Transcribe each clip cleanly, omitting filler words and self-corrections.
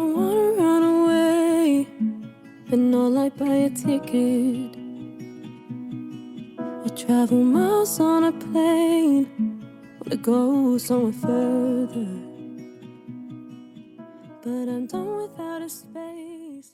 don't wanna run away, but all I buy a ticket. I travel miles on a plane, wanna go somewhere further, but I'm done with outer space.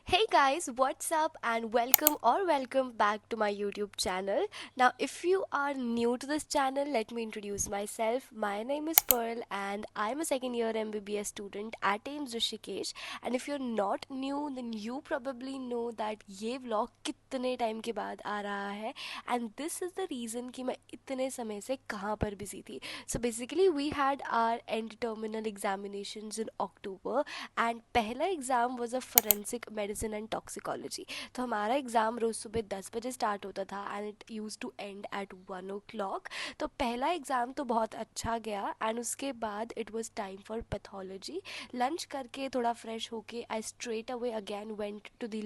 Hey guys, what's up and welcome back to my YouTube channel. Now, if you are new to this channel, let me introduce myself. My name is Pearl and I'm a second year MBBS student at AIMS Rishikesh. And if you're not new, then you probably know that ये vlog कितने time के बाद आ रहा है and this is the reason कि मैं इतने समय से कहाँ पर बिजी थी. So basically we had our end terminal examinations in October and पहला exam was a forensic medicine and toxicology. तो हमारा एग्ज़ाम रोज़ सुबह 10 बजे स्टार्ट होता था and it use to end at 1 o'clock. तो पहला एग्ज़ाम तो बहुत अच्छा गया एंड उसके बाद it was time for pathology. Lunch करके थोड़ा फ्रेश होके I straight away again went to the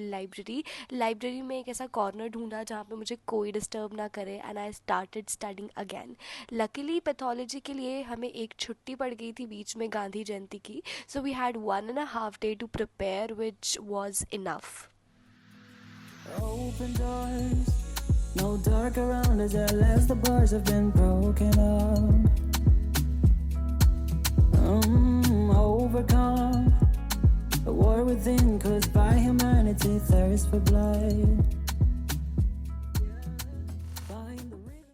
library में एक ऐसा कॉर्नर ढूंढा जहाँ पे मुझे कोई डिस्टर्ब ना करे and I started studying again. Luckily pathology के लिए हमें एक छुट्टी पड़ गई थी बीच में गांधी जयंती की. So we had 1.5 days to prepare, which was enough. Open doors, no dark around us unless the bars have been broken up. Overcome a war within caused by humanity, thirst for blood. Find the rhythm.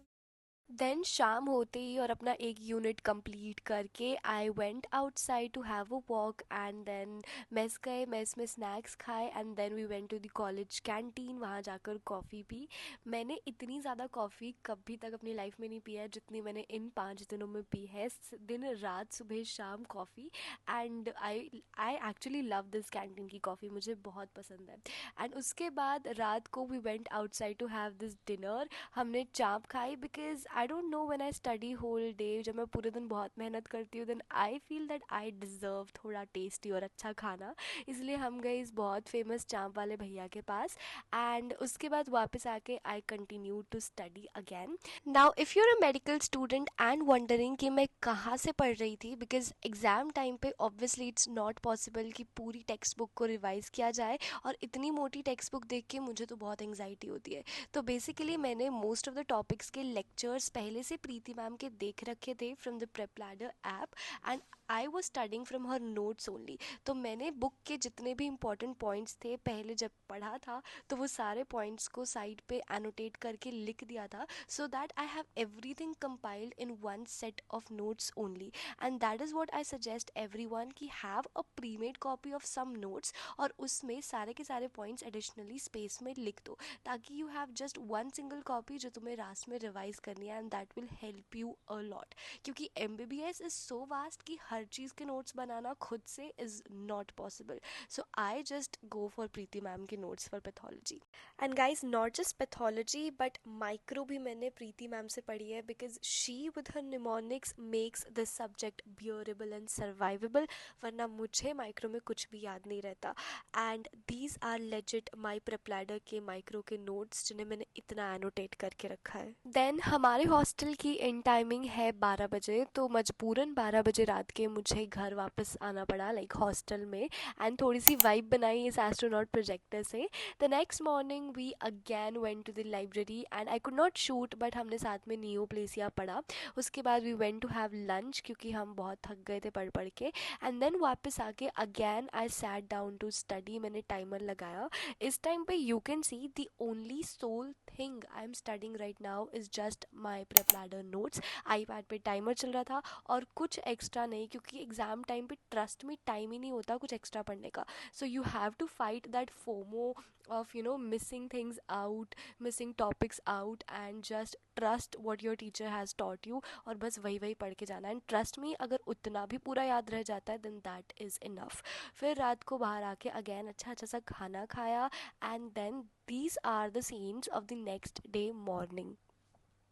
Then शाम होते ही और अपना एक unit complete करके I went outside to have a walk and then mess गए. Mess में snacks खाए and then we went to the college canteen. वहाँ जाकर कॉफ़ी पी. मैंने इतनी ज़्यादा कॉफ़ी कभी तक अपनी लाइफ में नहीं पी है जितनी मैंने इन 5 दिनों में पी है. दिन रात सुबह शाम coffee and I actually love this canteen की कॉफ़ी, मुझे बहुत पसंद है. एंड उसके बाद रात को we went outside to have this dinner. हमने चाप खाई because I don't know when I study whole day, जब मैं पूरे दिन बहुत मेहनत करती हूँ then I feel that I deserve थोड़ा टेस्टी और अच्छा खाना. इसलिए हम गए इस बहुत फेमस चाप वाले भैया के पास एंड उसके बाद वापस आके I continue to study again. Now if you're a medical student and wondering कि मैं कहाँ से पढ़ रही थी, बिकॉज एग्ज़ाम टाइम पे ऑब्वियसली इट्स नॉट पॉसिबल कि पूरी टेक्स्ट बुक को रिवाइज़ किया जाए और इतनी मोटी टेक्स्ट बुक देख के मुझे तो बहुत एंग्जाइटी होती है. तो बेसिकली मैंने मोस्ट ऑफ द टॉपिक्स के लेक्चर्स पहले से प्रीति मैम के देख रखे थे from the prep ladder app and I was studying from her notes only. तो मैंने बुक के जितने भी इंपॉर्टेंट पॉइंट्स थे पहले जब पढ़ा था तो वो सारे पॉइंट्स को साइड पे एनोटेट करके लिख दिया था so that I have everything compiled in one set of notes only. And that is what I suggest everyone की have a premade copy of some notes और उसमें सारे के सारे पॉइंट्स एडिशनली स्पेस में लिख दो ताकि you have just one single copy जो तुम्हें लास्ट में रिवाइज करनी है and that will help you a lot. क्योंकि MBBS इज़ सो वास्ट कि हर चीज़ के नोट्स बनाना खुद से is not possible. So I just go for Preeti ma'am के notes for pathology. And guys not just pathology but micro भी मैंने प्रीति मैम से पढ़ी है because she with her mnemonics makes this subject bearable and survivable. वरना मुझे micro में कुछ भी याद नहीं रहता. एंड दीज आर लेजिट माई प्रेपलैडर के माइक्रो के नोट्स जिन्हें मैंने इतना एनोटेट करके रखा है. देन हमारे हॉस्टल की इन टाइमिंग है 12 बजे, तो मजबूरन 12 बजे रात के मुझे घर वापस आना पड़ा लाइक हॉस्टल में एंड थोड़ी सी वाइब बनाई इस एस्ट्रोनॉट प्रोजेक्टर से. The next morning we again went to the library and I could not shoot but हमने साथ में नियो प्लेसिया पढ़ा. उसके बाद we went to have lunch क्योंकि हम बहुत थक गए थे पढ़ पढ़ के एंड देन वापस आके again I sat down to study. मैंने टाइमर लगाया. इस टाइम पे you can see the only sole thing I am studying right now is just my PrepLadder notes. IPad पे टाइमर चल रहा था और कुछ एक्स्ट्रा नहीं क्योंकि एग्ज़ाम टाइम पे ट्रस्ट में टाइम ही नहीं होता कुछ एक्स्ट्रा पढ़ने का. So you have to fight that FOMO of missing things out, missing topics out and just trust what your teacher has taught you और बस वही वही पढ़ के जाना. एंड ट्रस्ट मी अगर उतना भी पूरा याद रह जाता है देन दैट इज़ इनफ. फिर रात को बाहर आके अगेन अच्छा अच्छा सा खाना खाया and then these are the scenes of the next day morning.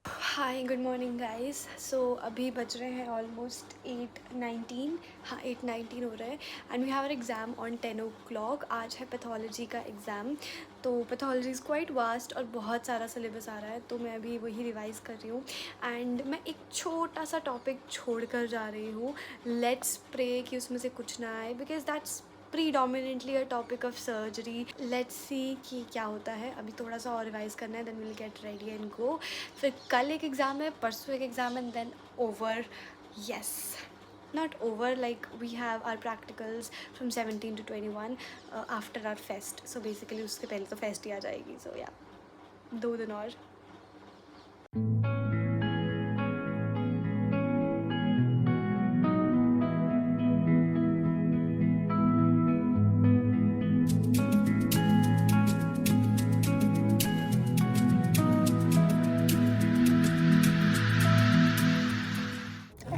Hi good morning guys. So अभी बज रहे हैं ऑलमोस्ट 8:19। हाँ 8:19 हो रहा है and we have our exam on 10 o'clock। आज है पैथोलॉजी का एग्ज़ाम। तो पैथोलॉजी इज़ क्वाइट वास्ट और बहुत सारा सिलेबस आ रहा है, तो मैं अभी वही रिवाइज़ कर रही हूँ। एंड मैं एक छोटा सा टॉपिक छोड़ कर जा रही हूँ। लेट्स प्रे कि उसमें से कुछ ना आए, because that's predominantly a topic of surgery. Let's see कि क्या होता है। अभी थोड़ा सा और रिवाइज़ करना है, then we'll get ready and go. फिर कल एक एग्ज़ाम है, परसों एक exam and then over. Yes, not over, like we have our practicals from 17 to 21 after our fest. So basically उसके पहले तो fest ही आ जाएगी. So yeah, 2 दिन और।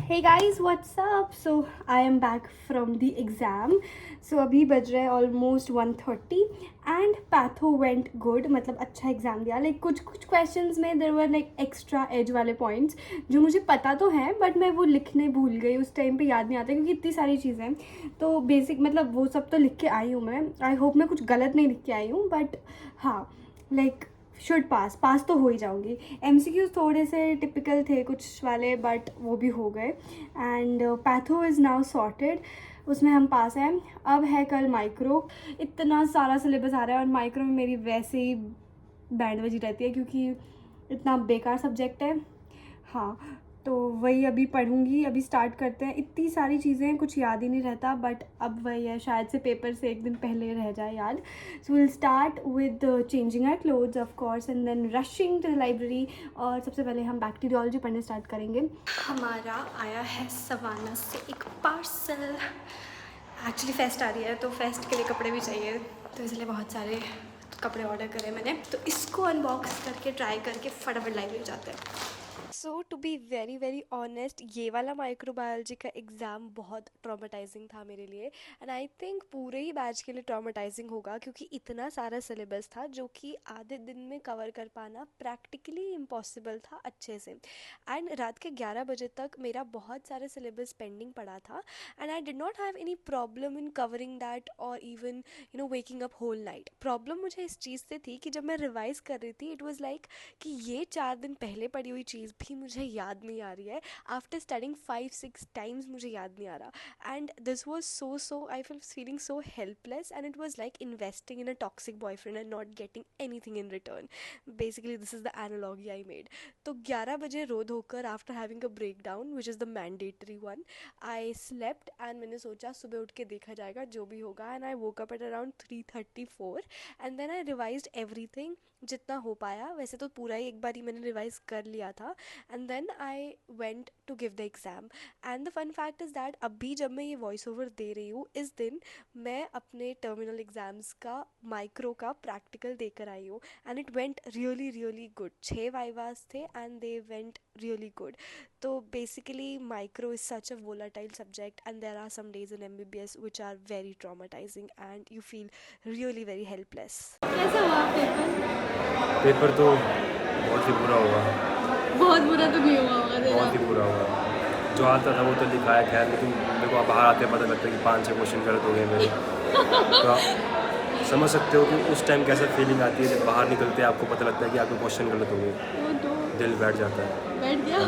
Hey guys, what's up? So I am back from the exam. So अभी बज रहे हैं almost 1:30 and patho went good. मतलब अच्छा एग्ज़ाम दिया। Like कुछ क्वेश्चंस में there were like extra edge वाले points जो मुझे पता तो हैं, बट मैं वो लिखने भूल गई। उस टाइम पे याद नहीं आता क्योंकि इतनी सारी चीज़ें हैं। तो बेसिक मतलब वो सब तो लिख के आई हूँ मैं। आई होप मैं कुछ गलत नहीं लिख के आई हूँ, बट हाँ लाइक शुड पास तो हो ही जाऊँगी। MCQs थोड़े से टिपिकल थे कुछ वाले, बट वो भी हो गए। And patho is now sorted, उसमें हम पास हैं। अब है कल माइक्रो। इतना सारा सिलेबस आ रहा है और माइक्रो में मेरी वैसे ही बैंड बजी रहती है क्योंकि इतना बेकार सब्जेक्ट है। हाँ, तो वही अभी पढ़ूँगी। अभी स्टार्ट करते हैं। इतनी सारी चीज़ें कुछ याद ही नहीं रहता, बट अब वही है, शायद से पेपर से एक दिन पहले रह जाए याद। So will start with changing our clothes of course and then rushing to the library. और सबसे पहले हम बैक्टीरियोलॉजी पढ़ने स्टार्ट करेंगे। हमारा आया है सवाना से एक पार्सल। एक्चुअली फेस्ट आ रही है तो फेस्ट के लिए कपड़े भी चाहिए, तो इसलिए बहुत सारे कपड़े ऑर्डर करे मैंने। तो इसको अनबॉक्स करके ट्राई करके फटाफट लाइब्रेरी जाते हैं। So to be very very honest, ये वाला माइक्रोबायोलॉजी का एग्ज़ाम बहुत ट्रॉमेटाइजिंग था मेरे लिए। एंड आई थिंक पूरे ही बैच के लिए ट्रॉमेटाइजिंग होगा, क्योंकि इतना सारा सिलेबस था जो कि आधे दिन में कवर कर पाना प्रैक्टिकली इम्पॉसिबल था अच्छे से। एंड रात के 11 बजे तक मेरा बहुत सारे सिलेबस पेंडिंग पड़ा था, and I did not have any problem in covering that और even waking up whole night. Problem मुझे इस चीज़ से थी कि जब मैं रिवाइज़ कर रही थी, इट वॉज़ लाइक कि ये 4 दिन पहले पढ़ी हुई चीज़ भी मुझे याद नहीं आ रही है। आफ्टर स्टडिंग 5-6 टाइम्स मुझे याद नहीं आ रहा। And this was so I feel feeling so helpless, and it was like investing in a toxic boyfriend and not getting anything in return. Basically this is the analogy I made. तो 11 बजे रो धोकर, after having a breakdown which is the mandatory one, I slept and मैंने सोचा सुबह उठ के देखा जाएगा जो भी होगा। And I woke up at around 3:34 and then I revised everything जितना हो पाया। वैसे तो पूरा ही एक बार ही मैंने रिवाइज कर लिया था। And then I went to give the exam. And the fun fact is that अभी जब मैं ये वॉइस ओवर दे रही हूँ, इस दिन मैं अपने टर्मिनल एग्ज़ाम्स का माइक्रो का प्रैक्टिकल देकर आई हूँ। And it went really really good. 6 vivas थे and they went really good. तो basically micro is such a volatile subject and there are some days in MBBS which are very traumatizing and you feel really very helpless. कैसा हुआ paper? Paper तो बहुत ही बुरा हुआ। बहुत बुरा तो नहीं हुआ होगा तेरा? बहुत ही बुरा हुआ। जो आता था वो तो लिखा है खैर, लेकिन मेरे को बाहर आते पता लगता है कि 5-6 क्वेश्चन गलत हो गए मेरे। तो आप समझ सकते हो कि उस टाइम कैसा फीलिंग आती है जब बाहर निकलते हैं आपको पता लगता है कि आपके क्वेश्चन गलत हो गए। वो तो दिल बैठ जाता है। बैठ गया।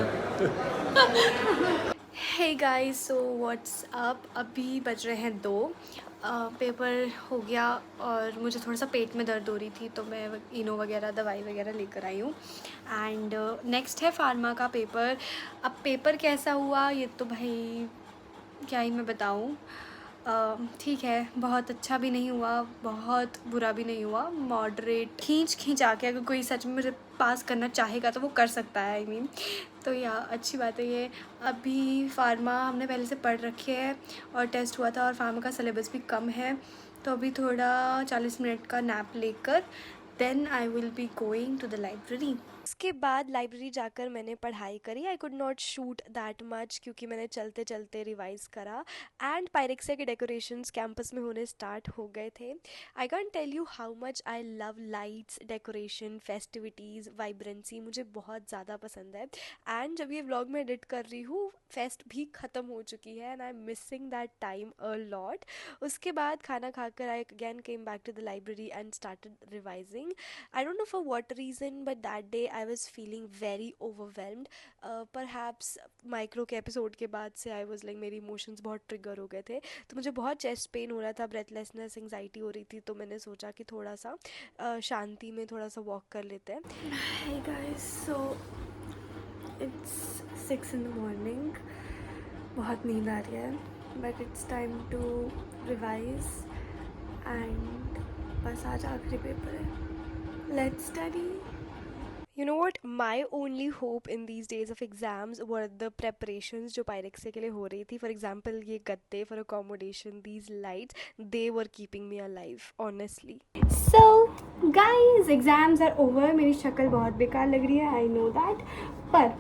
Hey guys, so what's up. अभी बज रहे हैं 2। पेपर हो गया और मुझे थोड़ा सा पेट में दर्द हो रही थी, तो मैं इनो वगैरह दवाई वगैरह लेकर आई हूँ। एंड नेक्स्ट है फार्मा का पेपर। अब पेपर कैसा हुआ ये तो भाई क्या ही मैं बताऊँ। ठीक है, बहुत अच्छा भी नहीं हुआ, बहुत बुरा भी नहीं हुआ, मॉडरेट। खींच आके अगर कोई सच में मुझे पास करना चाहेगा तो वो कर सकता है, आई मीन। तो या अच्छी बात है ये। अभी फार्मा हमने पहले से पढ़ रखे है और टेस्ट हुआ था, और फार्मा का सिलेबस भी कम है, तो अभी थोड़ा 40 मिनट का नैप लेकर then I will be going to the library. उसके बाद लाइब्रेरी जाकर मैंने पढ़ाई करी. I could not shoot that much क्योंकि मैंने चलते चलते रिवाइज करा. एंड पायरेक्सिया के डेकोरेशंस कैंपस में होने स्टार्ट हो गए थे. I can tell you how much I love lights, decoration, festivities, vibrancy. मुझे बहुत ज़्यादा पसंद है. एंड जब ये व्लॉग मैं एडिट कर रही हूँ फेस्ट भी ख़त्म हो चुकी है and I am missing that time a lot. उसके बाद खाना खाकर I again came back to the library and started revising. I don't know for what reason, but that day I was feeling very overwhelmed. Perhaps micro के episode के बाद से I was like मेरे emotions बहुत trigger हो गए थे. तो मुझे बहुत चेस्ट पेन हो रहा था, ब्रेथलेसनेस, एंग्जाइटी हो रही थी. तो मैंने सोचा कि थोड़ा सा शांति में थोड़ा सा वॉक कर लेते हैं. Hey guys, so it's 6 in the morning. बहुत नींद आ रही है, but it's time to revise and बस आज आखिरी पेपर है. Let's study. You know what? My only hope in these days of exams were the preparations जो पायरेक्सिया के लिए हो रही थी. For example, ये गद्दे for accommodation, these lights, they were keeping me alive, honestly. So guys, exams are over. मेरी शक्ल बहुत बेकार लग रही है, I know that. पर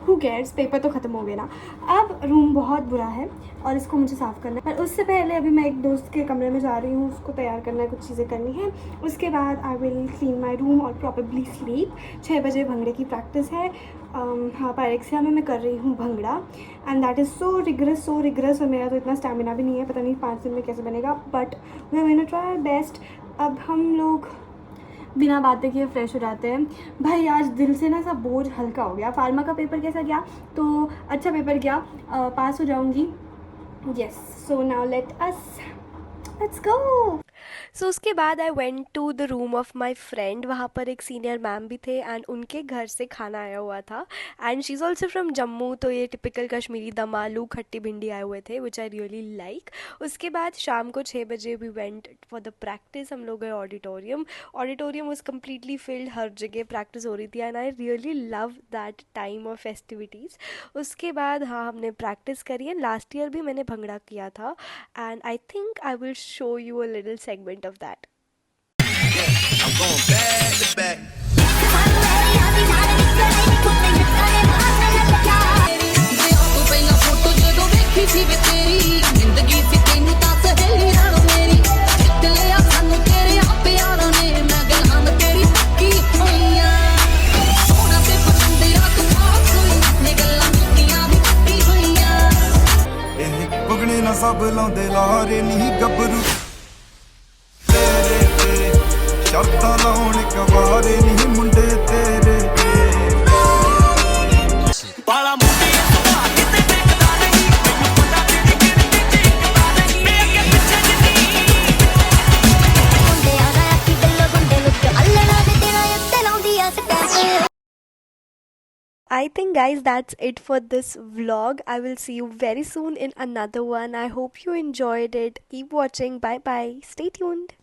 who cares, पेपर तो ख़त्म हो गया ना. अब रूम बहुत बुरा है और इसको मुझे साफ़ करना है. पर उससे पहले अभी मैं एक दोस्त के कमरे में जा रही हूँ, उसको तैयार करना है, कुछ चीज़ें करनी है. उसके बाद I will clean my room और प्रॉबेबली स्लीप. 6 बजे भंगड़े की प्रैक्टिस है. हाँ, पायरेक्सिया में मैं कर रही हूँ bhangra and that is so rigorous और मेरा तो इतना स्टेमिना भी नहीं है, पता नहीं 5 दिन में कैसे बनेगा. But we are going to try best. अब हम लोग बिना बातें किए फ्रेश हो जाते हैं. भाई आज दिल से ना सब बोझ हल्का हो गया. फार्मा का पेपर कैसा गया? तो अच्छा पेपर गया, पास हो जाऊंगी. Yes, so now let's go. So उसके बाद I went to the room of my friend. वहाँ पर एक सीनियर मैम भी थे एंड उनके घर से खाना आया हुआ था. And she is also from Jammu. तो ये टिपिकल कश्मीरी दम आलू खट्टी भिंडी आए हुए थे विच आई रियली लाइक. उसके बाद शाम को 6 बजे we went for the practice. हम लोग गए auditorium. Auditorium was completely filled, हर जगह प्रैक्टिस हो रही थी and I really love that time of festivities. उसके बाद हाँ, हमने प्रैक्टिस करी है. लास्ट ईयर भी मैंने भंगड़ा किया था and I think I will show you a little segment of that. I'm going back to back. ਪੁਗਣੇ ਨਾ ਸਭ ਲਾਉਂਦੇ ਲਾਰੇ ਨਹੀਂ ਗੱਭਰੂ ਸ਼ਰਤਾਂ ਲਾਉਣ ਕਵਾਰੇ ਨਹੀਂ ਮੁੰਡੇ ਤੇਰੇ ਬਾਲਾ ਮੁੰਡੇ ਸੁਭਾ ਕਿਤੇ ਟਿਕਦਾ ਨਹੀਂ ਮੈਨੂੰ ਪਤਾ ਤੇਰੀ ਗਿਣਤੀ ਚ ਟਿਕਦਾ ਨਹੀਂ ਮੈਂ ਅੱਗੇ ਪਿੱਛੇ ਜਿੰਨੀ ਮੁੰਡੇ ਆ ਗਿਆ ਕਿ ਗੱਲਾਂ ਗੁੰਡੇ ਲੁੱਟ ਅੱਲਣਾ ਦੇ ਤੇਰਾ ਉੱਤੇ ਲਾਉਂਦੀ ਆ step. I think guys that's it for this vlog. I will see you very soon in another one. I hope you enjoyed it. Keep watching. Bye bye. Stay tuned.